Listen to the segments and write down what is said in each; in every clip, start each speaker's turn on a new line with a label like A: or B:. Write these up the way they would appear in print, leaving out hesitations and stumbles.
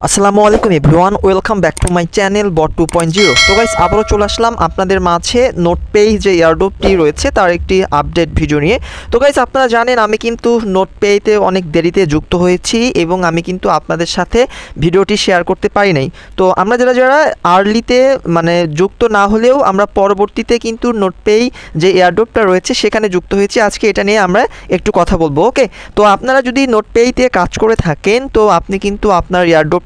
A: আসসালামু আলাইকুম everyone, welcome back to my channel bot 2.0। তো গাইস, আবারও চলে আসলাম আপনাদের মাঝে নোটপেই যে এয়ারড্রপটি রয়েছে তার একটি আপডেট ভিডিও নিয়ে। তো গাইস, আপনারা জানেন আমি কিন্তু নোটপেইতে অনেক দেরিতে যুক্ত হয়েছি এবং আমি কিন্তু আপনাদের সাথে ভিডিওটি শেয়ার করতে পারি নাই। তো আমরা যারা আর্লিতে যুক্ত না হলেও আমরা পরবর্তীতে কিন্তু নোটপেই যে এয়ারড্রপটা রয়েছে সেখানে যুক্ত হয়েছি। আজকে এটা নিয়ে আমরা একটু কথা বলবো। ওকে, তো আপনারা যদি নোটপেইতে কাজ করে থাকেন তো আপনি কিন্তু আপনার এয়ারড্রপ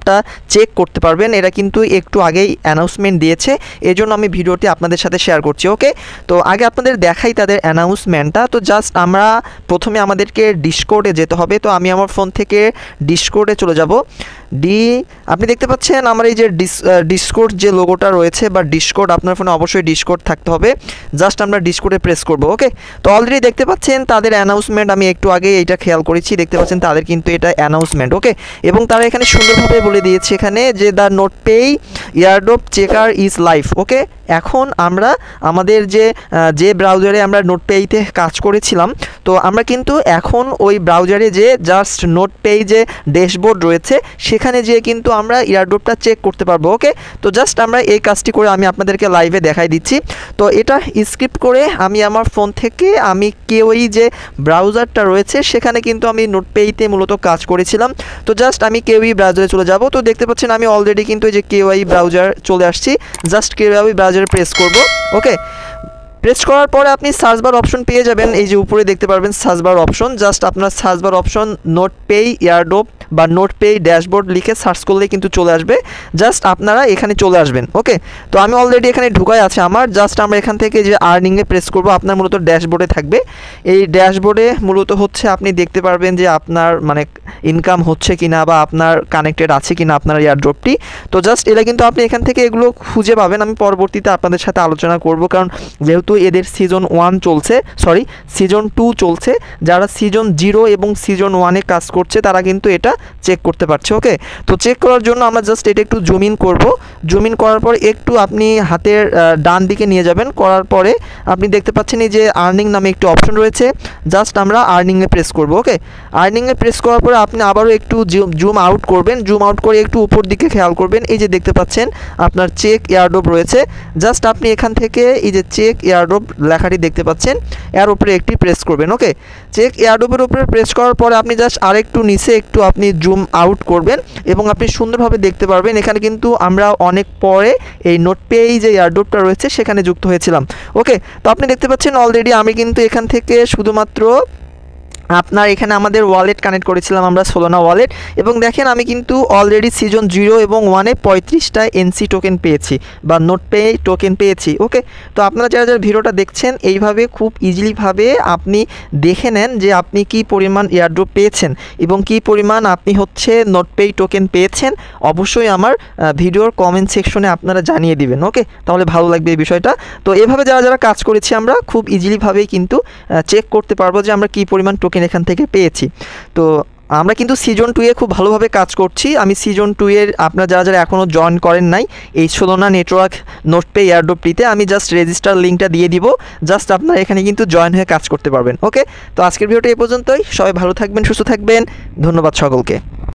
A: চেক করতে পারবেন। এরা কিন্তু একটু আগেই অ্যানাউন্সমেন্ট দিয়েছে, এজন্য আমি ভিডিওটি আপনাদের সাথে শেয়ার করছি। ওকে, তো আগে আপনাদের দেখাই তাদের অ্যানাউন্সমেন্টটা। তো জাস্ট আমরা প্রথমে আমাদেরকে ডিসকর্ডে যেতে হবে। তো আমি আমার ফোন থেকে ডিসকর্ডে চলে যাব। আপনি দেখতে পাচ্ছেন আমার এই যে ডিসকর্ড যে লোগোটা রয়েছে বা ডিসকর্ড, আপনার ফোনে অবশ্যই ডিসকর্ড থাকতে হবে। জাস্ট আমরা ডিসকর্ডে প্রেস করব। ওকে, তো অলরেডি দেখতে পাচ্ছেন তাদের অ্যানাউন্সমেন্ট, আমি একটু আগে এইটা খেয়াল করেছি, দেখতে পাচ্ছেন তাদের কিন্তু এটা অ্যানাউন্সমেন্ট। ওকে, এবং তারা এখানে সুন্দরভাবে বলে দিয়েছে এখানে যে the Notpay airdrop checker is live. Okay, এখন আমরা আমাদের যে ব্রাউজারে আমরা নোটপেইতে কাজ করেছিলাম, তো আমরা কিন্তু এখন ওই ব্রাউজারে যে জাস্ট নোটপেই যে ড্যাশবোর্ড রয়েছে সেখানে যেয়ে কিন্তু আমরা এয়ারড্রপটা চেক করতে পারবো। ওকে, তো জাস্ট আমরা এই কাজটি করে আমি আপনাদেরকে লাইভে দেখাই দিচ্ছি। তো এটা স্ক্রিপ্ট করে আমি আমার ফোন থেকে আমি কেউই যে ব্রাউজারটা রয়েছে সেখানে কিন্তু আমি নোটপেইতে মূলত কাজ করেছিলাম। তো জাস্ট আমি কেউই ব্রাউজারে চলে যাব। তো দেখতে পাচ্ছেন আমি অলরেডি কিন্তু এই যে কেউই ব্রাউজার চলে আসছি। জাস্ট কেউই ব্রাউজারে প্রেস করব। ওকে, প্রেস করার পরে আপনি সার্চ বার অপশন পেয়ে যাবেন। এই যে উপরে দেখতে পারবেন সার্চ বার অপশন, জাস্ট আপনার সার্চ বার অপশন নোটপেই এয়ারড্রপ বা নোটপেই ড্যাশবোর্ড লিখে সার্চ করলেই কিন্তু চলে আসবে। জাস্ট আপনারা এখানে চলে আসবেন। ওকে, তো আমি অলরেডি এখানে ঢুকাই আছে আমার। জাস্ট আমরা এখান থেকে যে আর্নিংয়ে প্রেস করব, আপনার মূলত ড্যাশবোর্ডে থাকবে। এই ড্যাশবোর্ডে মূলত হচ্ছে আপনি দেখতে পারবেন যে আপনার ইনকাম হচ্ছে কিনা বা আপনার কানেক্টেড আছে কিনা আপনার এয়ারড্রপটি। তো জাস্ট এটা কিন্তু আপনি এখান থেকে এগুলো খুঁজে পাবেন। আমি পরবর্তীতে আপনাদের সাথে আলোচনা করব, কারণ যেহেতু এদের সিজন 1 চলছে, সরি সিজন 2 চলছে, যারা সিজন 0 এবং সিজন 1-এ কাজ করছে তারা কিন্তু এটা চেক করতে পারছে। ওকে, তো চেক করার জন্য আমরা জাস্ট এটা একটু জুম ইন করব। জুম ইন করার পর একটু আপনি হাতের ডান দিকে নিয়ে যাবেন। করার পরে আপনি দেখতে পাচ্ছেন এই যে আর্নিং নামে একটি অপশন রয়েছে, জাস্ট আমরা আর্নিংয়ে প্রেস করব। ওকে, আর্নিংয়ে প্রেস করার পরে আপনি আবারও একটু জুম আউট করবেন। জুম আউট করে একটু উপর দিকে খেয়াল করবেন, এই যে দেখতে পাচ্ছেন আপনার চেক এয়ারড্রপ রয়েছে। জাস্ট আপনি এখান থেকে এই যে চেক এয়ারড্রপ লেখাটি দেখতে পাচ্ছেন, এর উপরে একটি প্রেস করবেন। ওকে, চেক এয়ারড্রপের উপরে প্রেস করার পরে আপনি জাস্ট আরেকটু নিচে একটু আপনি জুম আউট করবেন এবং আপনি সুন্দরভাবে দেখতে পারবেন এখানে কিন্তু আমরা অনেক পরে এই নোটপেই যে এয়ারড্রপটা রয়েছে সেখানে যুক্ত হয়েছিলাম। ওকে, তো আপনি দেখতে পাচ্ছেন অলরেডি আমি কিন্তু এখান থেকে শুধুমাত্র আপনার এখানে আমাদের ওয়ালেট কানেক্ট করেছিলাম আমরা, সোলানা ওয়ালেট, এবং দেখেন আমি কিন্তু অলরেডি সিজন 0 এবং 1-এ 35টা এনসি টোকেন পেয়েছি বা নোটপে টোকেন পেয়েছি। ওকে, তো আপনারা যারা ভিডিওটা দেখছেন এইভাবে খুব ইজিলিভাবে আপনি দেখে নেন যে আপনি কি পরিমাণ এয়ারড্রপ পেয়েছেন এবং কি পরিমাণ আপনি হচ্ছে নোটপে টোকেন পেয়েছেন। অবশ্যই আমার ভিডিওর কমেন্ট সেকশনে আপনারা জানিয়ে দিবেন। ওকে, তাহলে ভালো লাগবে এই বিষয়টা। তো এভাবে যারা কাজ করেছি আমরা খুব ইজিলিভাবেই কিন্তু চেক করতে পারবো যে আমরা কি পরিমাণ টোকেন এখান থেকে পেয়েছি। তো আমরা কিন্তু সিজন 2-এ খুব ভালোভাবে কাজ করছি। আমি সিজন 2-এর আপনারা যারা এখনও জয়েন করেন নাই এই সোলানা নেটওয়ার্ক নোটপে এয়ারড্রপটিতে, আমি জাস্ট রেজিস্টার লিঙ্কটা দিয়ে দিব। জাস্ট আপনারা এখানে কিন্তু জয়েন হয়ে কাজ করতে পারবেন। ওকে, তো আজকের ভিডিওটা এই পর্যন্তই। সবাই ভালো থাকবেন, সুস্থ থাকবেন। ধন্যবাদ সকলকে।